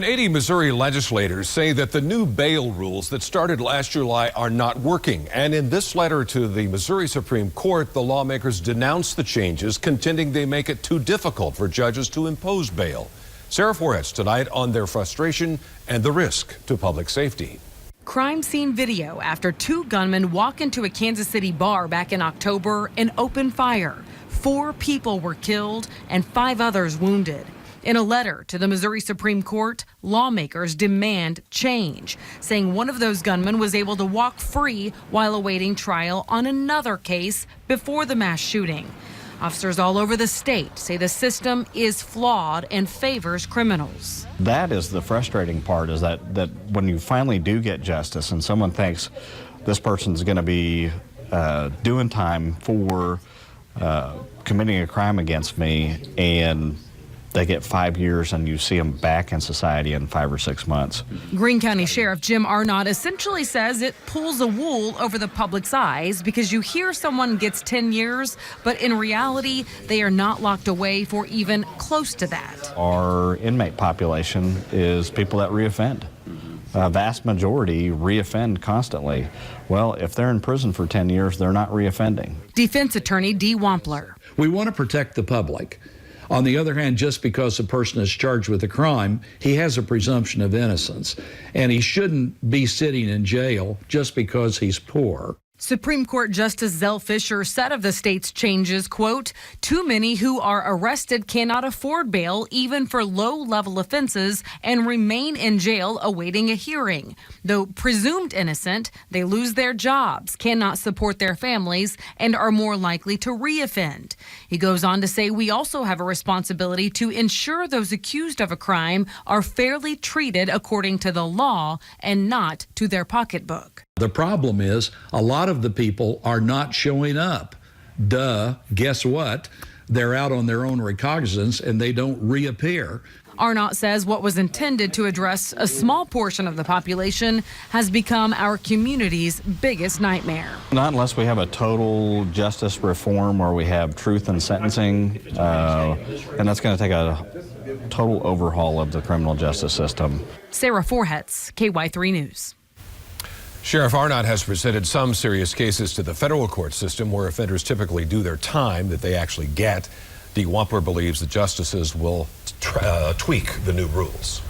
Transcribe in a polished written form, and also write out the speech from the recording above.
80 Missouri legislators say that the new bail rules that started last July are not working. And in this letter to the Missouri Supreme Court, the lawmakers denounced the changes, contending they make it too difficult for judges to impose bail. Sarah Forhetz tonight on their frustration and the risk to public safety. Crime scene video after two gunmen walk into a Kansas City bar back in October and open fire. 4 people were killed and 5 others wounded. In a letter to the Missouri Supreme Court, lawmakers demand change, saying one of those gunmen was able to walk free while awaiting trial on another case before the mass shooting. Officers all over the state say the system is flawed and favors criminals. That is the frustrating part, is that when you finally do get justice and someone thinks this person's going to be doing time for committing a crime against me, and they get 5 years and you see them back in society in 5 or 6 months. Greene County Sheriff Jim Arnott essentially says it pulls a wool over the public's eyes because you hear someone gets 10 years, but in reality, they are not locked away for even close to that. Our inmate population is people that reoffend. A vast majority reoffend constantly. Well, if they're in prison for 10 years, they're not reoffending. Defense attorney Dee Wampler. We want to protect the public. On the other hand, just because a person is charged with a crime, he has a presumption of innocence, and he shouldn't be sitting in jail just because he's poor. Supreme Court Justice Zell Fisher said of the state's changes, quote, "Too many who are arrested cannot afford bail even for low-level offenses and remain in jail awaiting a hearing. Though presumed innocent, they lose their jobs, cannot support their families, and are more likely to reoffend." He goes on to say we also have a responsibility to ensure those accused of a crime are fairly treated according to the law and not to their pocketbook. The problem is a lot of the people are not showing up. Guess what? They're out on their own recognizance and they don't reappear. Arnott says what was intended to address a small portion of the population has become our community's biggest nightmare. Not unless we have a total justice reform where we have truth in sentencing, and that's going to take a total overhaul of the criminal justice system. Sarah Forhetz, KY3 News. Sheriff Arnott has presented some serious cases to the federal court system where offenders typically do their time that they actually get. Dee Wampler believes the justices will tweak the new rules.